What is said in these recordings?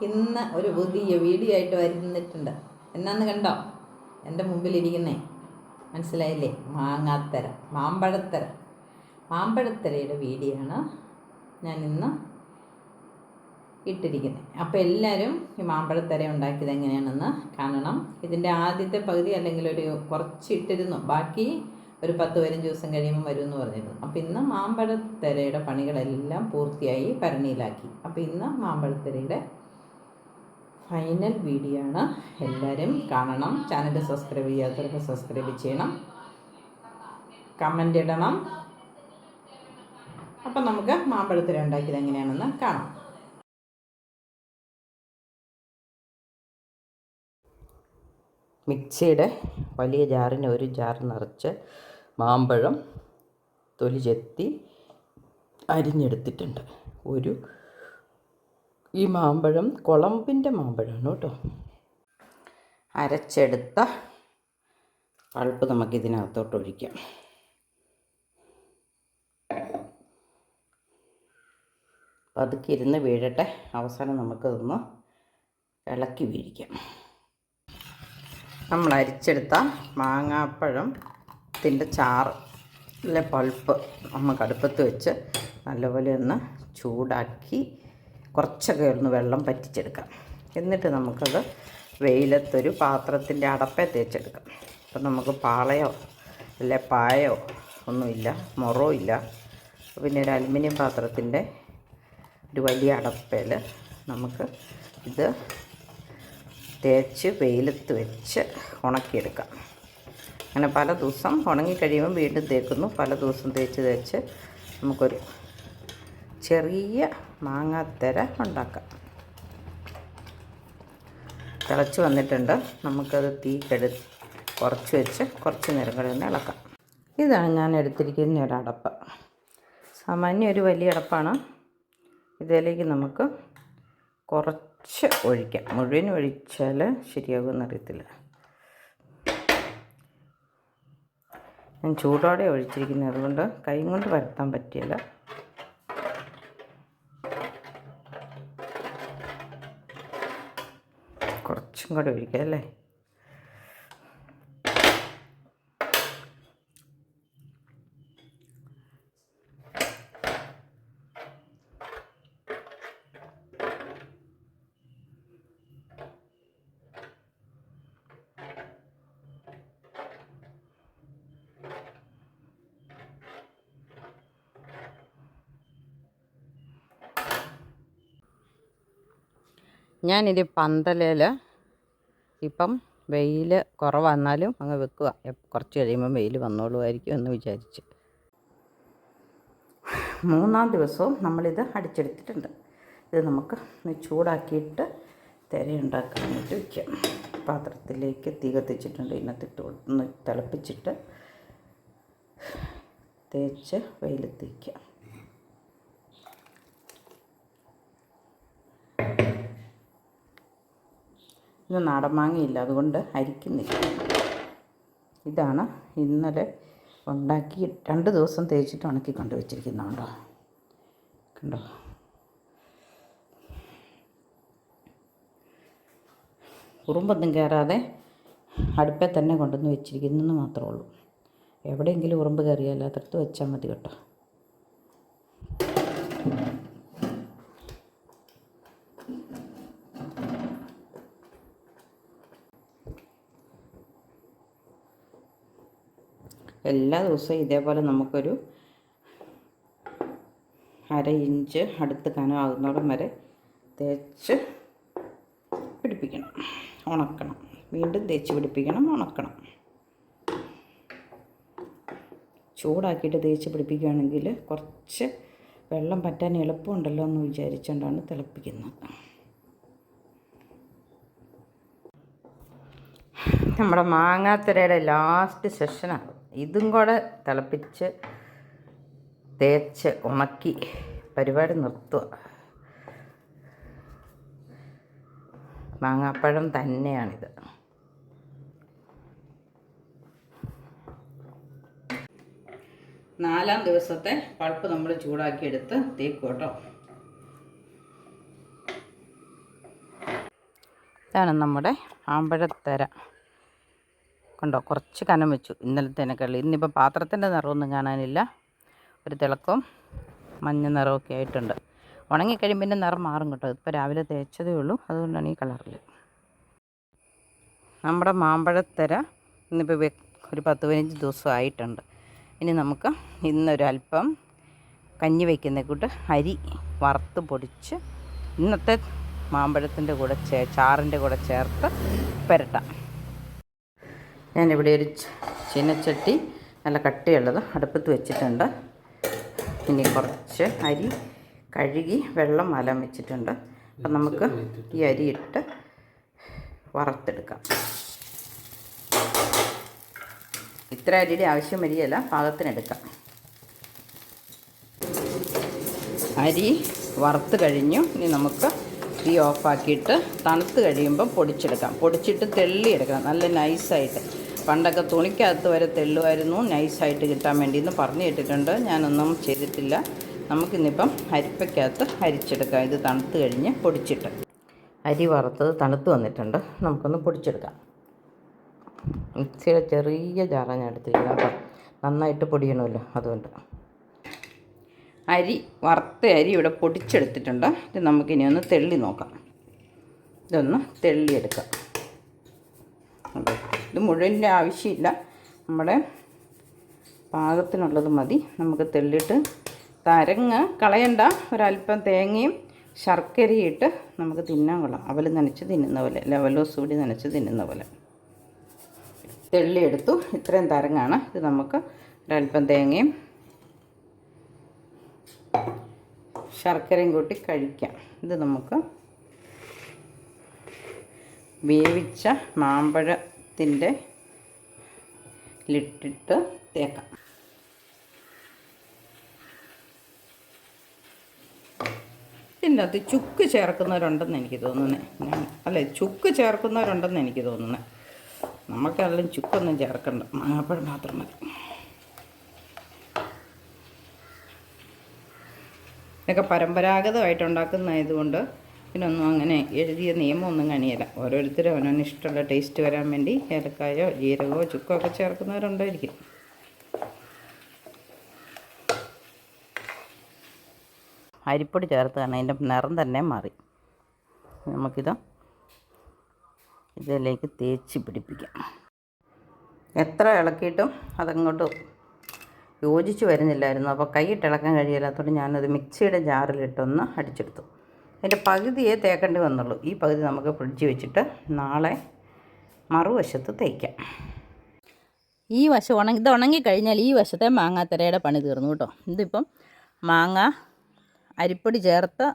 ഇന്ന് ഒരു പുതിയ വീഡിയോ ആയിട്ട് വരുന്നിട്ടുണ്ട്. എന്നാന്ന് കണ്ടോ? എൻ്റെ മുമ്പിലിരിക്കുന്നേ മനസ്സിലായില്ലേ? മാങ്ങാത്തര, മാമ്പഴത്തരയുടെ വീഡിയോ ആണ് ഞാൻ ഇന്ന് ഇട്ടിരിക്കുന്നത്. അപ്പോൾ എല്ലാവരും ഈ മാമ്പഴത്തര ഉണ്ടാക്കിയത് എങ്ങനെയാണെന്ന് കാണണം. ഇതിൻ്റെ ആദ്യത്തെ പകുതി അല്ലെങ്കിൽ കുറച്ച് ഇട്ടിരുന്നു, ബാക്കി ഒരു 10-15 ദിവസം കഴിയുമ്പോൾ വരുമെന്ന് പറഞ്ഞിരുന്നു. അപ്പോൾ ഇന്ന് മാമ്പഴത്തരയുടെ പണികളെല്ലാം പൂർത്തിയായി ഭരണിയിലാക്കി. അപ്പോൾ ഇന്ന് മാമ്പഴത്തരയുടെ ഫൈനൽ വീഡിയോ ആണ്. എല്ലാവരും കാണണം. ചാനൽ സബ്സ്ക്രൈബ് ചെയ്യാത്തവർക്ക് സബ്സ്ക്രൈബ് ചെയ്യണം, കമൻ്റ് ഇടണം. അപ്പം നമുക്ക് മാമ്പഴത്തര ഉണ്ടാക്കിയത് എങ്ങനെയാണെന്ന് കാണാം. മിക്സിയുടെ വലിയ ജാറിന് ഒരു ജാർ നിറച്ച് മാമ്പഴം തൊലി ചെത്തി അരിഞ്ഞെടുത്തിട്ടുണ്ട്. ഈ മാമ്പഴം കുളമ്പിൻ്റെ മാമ്പഴമാണ് കേട്ടോ. അരച്ചെടുത്ത പൾപ്പ് നമുക്കിതിനകത്തോട്ട് ഒഴിക്കാം. പതുക്കെ ഇരുന്ന് വീഴട്ടെ. അവസാനം നമുക്കതൊന്ന് ഇളക്കി വീഴിക്കാം. നമ്മൾ അരിച്ചെടുത്ത മാങ്ങാപ്പഴത്തിൻ്റെ ചാറിലെ പൾപ്പ് നമുക്ക് അടുപ്പത്ത് വെച്ച് നല്ലപോലെ ഒന്ന് ചൂടാക്കി കുറച്ചൊക്കെ ഒന്ന് വെള്ളം പറ്റിച്ചെടുക്കാം. എന്നിട്ട് നമുക്കത് വെയിലത്തൊരു പാത്രത്തിൻ്റെ അടപ്പേ തേച്ചെടുക്കാം. അപ്പം നമുക്ക് പാളയോ അല്ലെ പായോ ഒന്നുമില്ല, മുറോ ഇല്ല. പിന്നെ ഒരു അലുമിനിയം പാത്രത്തിൻ്റെ ഒരു വലിയ അടപ്പയിൽ നമുക്ക് ഇത് തേച്ച് വെയിലത്ത് വെച്ച് ഉണക്കിയെടുക്കാം. അങ്ങനെ പല ദിവസം ഉണങ്ങിക്കഴിയുമ്പോൾ വീണ്ടും തേക്കുന്നു. പല ദിവസം തേച്ച് നമുക്കൊരു ചെറിയ മാങ്ങാത്തര ഉണ്ടാക്കാം. തിളച്ച് വന്നിട്ടുണ്ട്. നമുക്കത് കുറച്ച് വെച്ച് കുറച്ച് നേരം കൂടെ ഒന്ന് ഇളക്കാം. ഇതാണ് ഞാൻ എടുത്തിരിക്കുന്ന ഒരടപ്പ്. സാമാന്യം ഒരു വലിയ അടപ്പാണ്. ഇതിലേക്ക് നമുക്ക് കുറച്ച് ഒഴിക്കാം. മുഴുവൻ ഒഴിച്ചാൽ ശരിയാകുമെന്നറിയത്തില്ല. ഞാൻ ചൂടോടെ ഒഴിച്ചിരിക്കുന്നത്, അതുകൊണ്ട് കൈ കൊണ്ട് പരത്താൻ പറ്റില്ല. കുറച്ചും കൂടെ ഒഴിക്കാം അല്ലേ. ഞാനിത് പന്തലയിൽ ഇപ്പം വെയിൽ കുറവന്നാലും അങ്ങ് വെക്കുക. കുറച്ച് കഴിയുമ്പം വെയിൽ വന്നോളുമായിരിക്കും എന്ന് വിചാരിച്ച്. 3-ാം ദിവസവും നമ്മളിത് അടിച്ചെടുത്തിട്ടുണ്ട്. ഇത് നമുക്ക് ചൂടാക്കിയിട്ട് തിരയുണ്ടാക്കാനായിട്ട് വയ്ക്കാം. പാത്രത്തിലേക്ക് തീ കത്തിച്ചിട്ടുണ്ട്. ഇതിനകത്തിട്ട് ഒന്ന് തിളപ്പിച്ചിട്ട് തേച്ച് വെയിലത്ത് വയ്ക്കാം. ഇന്ന് നാടൻ മാങ്ങയില്ല, അതുകൊണ്ട് അരിക്കുന്നില്ല. ഇതാണ് ഇന്നലെ ഉണ്ടാക്കി 2 ദിവസം തേച്ചിട്ട് ഉണക്കി കൊണ്ട് വെച്ചിരിക്കുന്നുണ്ടോ. കണ്ടോ, ഉറുമ്പൊന്നും കയറാതെ അടുപ്പേ തന്നെ കൊണ്ടുവന്ന് വെച്ചിരിക്കുന്നെന്ന് മാത്രമേ ഉള്ളൂ. എവിടെയെങ്കിലും ഉറുമ്പ് കയറിയാൽ അതെടുത്ത് വെച്ചാൽ മതി കേട്ടോ. എല്ലാ ദിവസവും ഇതേപോലെ നമുക്കൊരു 1/2 ഇഞ്ച് അടുത്ത് കനമാകുന്നോടം വരെ തേച്ച് പിടിപ്പിക്കണം, ഉണക്കണം. വീണ്ടും തേച്ച് പിടിപ്പിക്കണം, ഉണക്കണം. ചൂടാക്കിയിട്ട് തേച്ച് പിടിപ്പിക്കുകയാണെങ്കിൽ കുറച്ച് വെള്ളം പറ്റാൻ എളുപ്പമുണ്ടല്ലോ എന്ന് വിചാരിച്ചുകൊണ്ടാണ് തിളപ്പിക്കുന്നത്. നമ്മുടെ മാങ്ങാത്തരയുടെ ലാസ്റ്റ് സെഷനാണ്. ഇതും കൂടെ തിളപ്പിച്ച് തേച്ച് ഉണക്കി പരിപാടി നിർത്തുക. മാങ്ങാപ്പഴം തന്നെയാണിത്. 4-ാം ദിവസത്തെ പൾപ്പ് നമ്മൾ ചൂടാക്കിയെടുത്ത് തേക്കും കേട്ടോ. ഇതാണ് നമ്മുടെ മാമ്പഴത്തര. കണ്ടോ, കുറച്ച് കനം വെച്ചു ഇന്നലത്തേനേക്കാൾ. ഇന്നിപ്പോൾ പാത്രത്തിൻ്റെ നിറമൊന്നും കാണാനില്ല, ഒരു തിളക്കവും മഞ്ഞ നിറമൊക്കെ ആയിട്ടുണ്ട്. ഉണങ്ങിക്കഴിയുമ്പോൾ പിന്നെ നിറം മാറും കേട്ടോ. ഇപ്പോൾ രാവിലെ തേച്ചതേ ഉള്ളൂ, അതുകൊണ്ടാണ് ഈ കളറിൽ. നമ്മുടെ മാമ്പഴത്തര ഇന്നിപ്പോൾ ഒരു 10-15 ദിവസം ആയിട്ടുണ്ട്. ഇനി നമുക്ക് ഇന്നൊരല്പം കഞ്ഞി വയ്ക്കുന്ന കൂട്ട് അരി വറുത്ത് പൊടിച്ച് ഇന്നത്തെ മാമ്പഴത്തിൻ്റെ കൂടെ ചാറിൻ്റെ കൂടെ ചേർത്ത് പുരട്ടാം. ഞാനിവിടെ ഒരു ചീനച്ചട്ടി നല്ല കട്ടിയുള്ളത് അടുപ്പത്ത് വെച്ചിട്ടുണ്ട്. ഇനി കുറച്ച് അരി കഴുകി വെള്ളം മാലാൻ വെച്ചിട്ടുണ്ട്. അപ്പം നമുക്ക് ഈ അരി ഇട്ട് വറുത്തെടുക്കാം. ഇത്ര അരിയുടെ ആവശ്യം വരികയില്ല, പാകത്തിനെടുക്കാം. അരി വറുത്ത് കഴിഞ്ഞു. ഇനി നമുക്ക് തീ ഓഫാക്കിയിട്ട് തണുത്ത് കഴിയുമ്പം പൊടിച്ചെടുക്കാം. പൊടിച്ചിട്ട് തെള്ളിയെടുക്കണം നല്ല നൈസായിട്ട്. പണ്ടൊക്കെ തുണിക്കകത്ത് വരെ തെള്ളുമായിരുന്നു നൈസായിട്ട് കിട്ടാൻ വേണ്ടി എന്ന് പറഞ്ഞു കേട്ടിട്ടുണ്ട്. ഞാനൊന്നും ചെയ്തിട്ടില്ല. നമുക്കിന്നിപ്പം അരിപ്പയ്ക്കകത്ത് അരിച്ചെടുക്കാം. ഇത് തണുത്ത് കഴിഞ്ഞ് പൊടിച്ചിട്ട്. അരി വറുത്തത് തണുത്ത് വന്നിട്ടുണ്ട്, നമുക്കൊന്ന് പൊടിച്ചെടുക്കാം. മിക്സിയുടെ ചെറിയ ജാറാണ് ഞാൻ എടുത്തിരിക്കുന്നത് കേട്ടോ, നന്നായിട്ട് പൊടിയണമല്ലോ, അതുകൊണ്ട്. വറുത്ത അരി ഇവിടെ പൊടിച്ചെടുത്തിട്ടുണ്ട്. ഇത് നമുക്കിനി ഒന്ന് തെള്ളി നോക്കാം. ഇതൊന്ന് തെള്ളിയെടുക്കാം. ഇത് മുഴുവൻ്റെ ആവശ്യമില്ല, നമ്മുടെ പാകത്തിനുള്ളത് മതി. നമുക്ക് തെള്ളിയിട്ട് തരങ്ങ് കളയണ്ട. ഒരല്പം തേങ്ങയും ശർക്കരയും ഇട്ട് നമുക്ക് തിന്നാൻ കൊള്ളാം. അവൽ നനച്ച് തിന്നുന്ന പോലെ, ലെവലോസ് കൂടി നനച്ച് തിന്നുന്ന പോലെ. തെള്ളിയെടുത്തു. ഇത്രയും തരങ്ങാണ്. ഇത് നമുക്ക് ഒരല്പം തേങ്ങയും ശർക്കരയും കൂട്ടി കഴിക്കാം. ഇത് നമുക്ക് വേവിച്ച മാമ്പഴത്തിൻ്റെ ലിട്ടിട്ട് തേക്കാം. ഇതിൻ്റെ അകത്ത് ചുക്ക് ചേർക്കുന്നവരുണ്ടെന്ന് എനിക്ക് തോന്നുന്നത്. ചുക്ക് ചേർക്കുന്നവരുണ്ടെന്ന് എനിക്ക് തോന്നുന്നത്. നമുക്കെല്ലാം ചുക്കൊന്നും ചേർക്കണ്ട, മാങ്ങാപ്പഴം മാത്രം മതി. ഇതൊക്കെ പരമ്പരാഗതമായിട്ട് ഉണ്ടാക്കുന്നതായതുകൊണ്ട് ഇതിനൊന്നും അങ്ങനെ എഴുതിയ നിയമമൊന്നും കാണിയല്ല. ഓരോരുത്തരും അവനവന് ഇഷ്ടമുള്ള ടേസ്റ്റ് വരാൻ വേണ്ടി ഏലക്കായോ ജീരകമോ ചുക്കോ ഒക്കെ ചേർക്കുന്നവരുണ്ടായിരിക്കും. അരിപ്പൊടി ചേർത്ത് കാരണം അതിൻ്റെ നിറം തന്നെ മാറി. നമുക്കിത് ഇതിലേക്ക് തേച്ച് പിടിപ്പിക്കാം. എത്ര ഇളക്കിയിട്ടും അതങ്ങോട്ട് യോജിച്ച് വരുന്നില്ലായിരുന്നു. അപ്പോൾ കൈയിട്ട് ഇളക്കാൻ കഴിയില്ലാത്തതുകൊണ്ട് ഞാനത് മിക്സിയുടെ ജാറിലിട്ടൊന്ന് അടിച്ചെടുത്തു. അതിൻ്റെ പകുതിയെ തേക്കേണ്ടി വന്നുള്ളൂ. ഈ പകുതി നമുക്ക് ഫ്രിഡ്ജിൽ വെച്ചിട്ട് നാളെ മറുവശത്ത് തേക്കാം. ഈ വശം ഇത് ഉണങ്ങിക്കഴിഞ്ഞാൽ ഈ വശത്തെ മാങ്ങാത്തരയുടെ പണി തീർന്നു കേട്ടോ. ഇതിപ്പം മാങ്ങ അരിപ്പൊടി ചേർത്ത്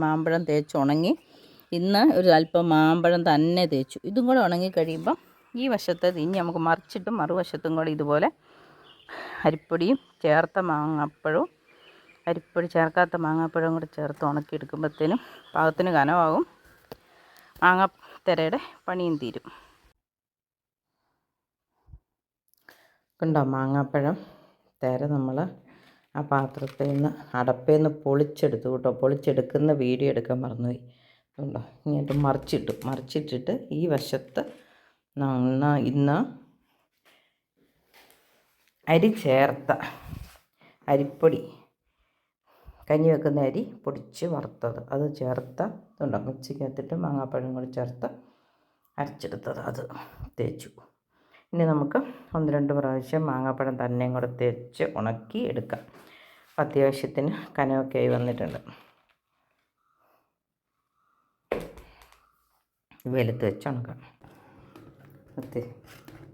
മാമ്പഴം തേച്ച് ഉണങ്ങി. ഇന്ന് ഒരു അല്പം മാമ്പഴം തന്നെ തേച്ചു. ഇതും കൂടെ ഉണങ്ങിക്കഴിയുമ്പം ഈ വശത്തെ ഇനി നമുക്ക് മറിച്ചിട്ടും മറുവശത്തും കൂടെ ഇതുപോലെ അരിപ്പൊടിയും ചേർത്ത മാങ്ങാപ്പഴവും അരിപ്പൊടി ചേർക്കാത്ത മാങ്ങാപ്പഴവും കൂടെ ചേർത്ത് ഉണക്കിയെടുക്കുമ്പോഴത്തേനും പാകത്തിന് കനമാകും. മാങ്ങാത്തരയുടെ പണിയും തീരും. കണ്ടോ, മാങ്ങാപ്പഴം തര നമ്മൾ ആ പാത്രത്തിൽ നിന്ന് അടപ്പയിൽ നിന്ന് പൊളിച്ചെടുത്തു കേട്ടോ. പൊളിച്ചെടുക്കുന്ന വീഡിയോ എടുക്കാൻ മറന്നുപോയി. ഉണ്ടോ, ഇങ്ങോട്ട് മറിച്ചിട്ടിട്ട് ഈ വശത്ത് ഇന്ന് അരി ചേർത്ത അരിപ്പൊടി, കഞ്ഞി വെക്കുന്ന അരി പൊടിച്ച് വറുത്തത് അത് ചേർത്ത ഇതുണ്ടോ, മിക്സിക്കകത്തിട്ട് മാങ്ങാപ്പഴം കൂടി ചേർത്ത് അരച്ചെടുത്തത് അത് തേച്ചു. ഇനി നമുക്ക് 1-2 പ്രാവശ്യം മാങ്ങാപ്പഴം തന്നെയും കൂടെ തേച്ച് ഉണക്കി എടുക്കാം. അത്യാവശ്യത്തിന് കനമൊക്കെ ആയി വന്നിട്ടുണ്ട്. വെയിലത്ത് വെച്ച് ഉണക്കാം.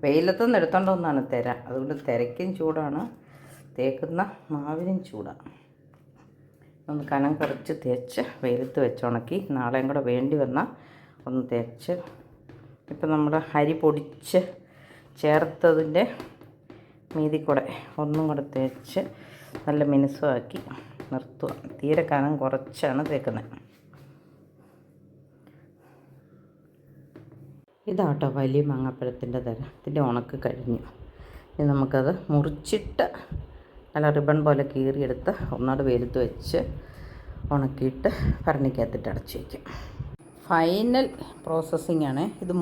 വെയിലത്തുനിന്ന് എടുത്തോണ്ട് ഒന്നാണ് തിര, അതുകൊണ്ട് തിരയ്ക്കും ചൂടാണ്, തേക്കുന്ന മാവിനും ചൂടാണ്. ഒന്ന് കനം കുറച്ച് തേച്ച് വെയിലത്ത് വെച്ച് ഉണക്കി നാളെയും കൂടെ വേണ്ടി വന്നാൽ ഒന്ന് തേച്ച്. ഇപ്പം നമ്മൾ അരി പൊടിച്ച് ചേർത്തതിൻ്റെ മീതി കൂടെ ഒന്നും കൂടെ തേച്ച് നല്ല മിനുസമാക്കി നിർത്തുക. തീരെ കനം കുറച്ചാണ് തേക്കുന്നത്. ഇതാട്ടോ വലിയ മാങ്ങാപ്പഴത്തിൻ്റെ തര. ഇതിൻ്റെ ഉണക്ക് കഴിഞ്ഞു. ഇനി നമുക്കത് മുറിച്ചിട്ട് നല്ല റിബൺ പോലെ കീറിയെടുത്ത് ഒന്നാട് വെയിലത്ത് വെച്ച് ഉണക്കിയിട്ട് ഭരണിക്കകത്തിട്ട് അടച്ച് വയ്ക്കും. ഫൈനൽ പ്രോസസ്സിംഗ് ആണ് ഇത്.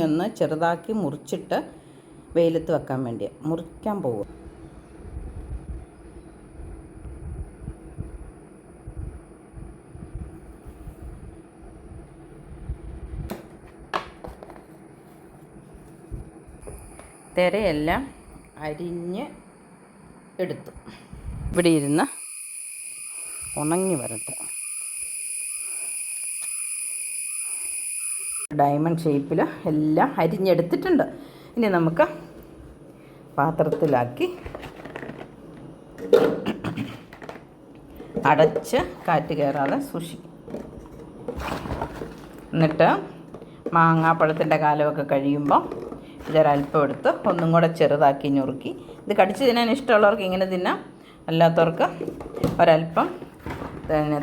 ഒന്ന് ചെറുതാക്കി മുറിച്ചിട്ട് വെയിലത്ത് വെക്കാൻ വേണ്ടി മുറിക്കാൻ പോകും. തിരയെല്ലാം അരിഞ്ഞ് എടുത്തു. ഇവിടെ ഇരുന്ന് ഉണങ്ങി വരട്ടെ. ഡയമണ്ട് ഷേപ്പിൽ എല്ലാം അരിഞ്ഞെടുത്തിട്ടുണ്ട്. ഇനി നമുക്ക് പാത്രത്തിലാക്കി അടച്ച് കാറ്റ് കയറാതെ സൂക്ഷിക്കും. എന്നിട്ട് മാങ്ങാപ്പഴത്തിൻ്റെ കാലമൊക്കെ കഴിയുമ്പോൾ ഇതൊരൽപ്പം എടുത്ത് ഒന്നും കൂടെ ചെറുതാക്കി ഞുറുക്കി, ഇത് കടിച്ച് തിന്നാൻ ഇഷ്ടമുള്ളവർക്ക് ഇങ്ങനെ തിന്നാം, അല്ലാത്തവർക്ക് ഒരൽപ്പം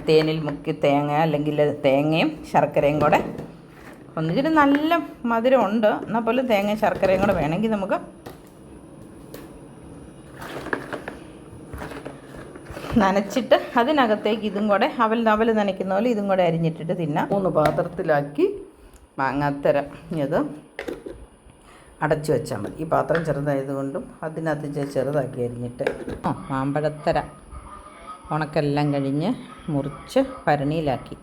തേനിൽ മുക്കി തേങ്ങ അല്ലെങ്കിൽ തേങ്ങയും ശർക്കരയും കൂടെ, ഒന്നിച്ചിട്ട് നല്ല മധുരം ഉണ്ട്, എന്നാൽ പോലും തേങ്ങയും ശർക്കരയും കൂടെ വേണമെങ്കിൽ നമുക്ക് നനച്ചിട്ട് അതിനകത്തേക്ക് ഇതും കൂടെ അവൽ നനയ്ക്കുന്ന പോലെ ഇതും കൂടെ അരിഞ്ഞിട്ടിട്ട് തിന്നാം. 3 പാത്രത്തിലാക്കി മാങ്ങാത്തര ഇത് അടച്ചു വെച്ചാൽ മതി. ഈ പാത്രം ചെറുതായതുകൊണ്ടും അതിനകത്ത് ചെറുതാക്കി അരിഞ്ഞിട്ട് മാമ്പഴത്തര ഉണക്കെല്ലാം കഴിഞ്ഞ് മുറിച്ച് ഭരണിയിലാക്കി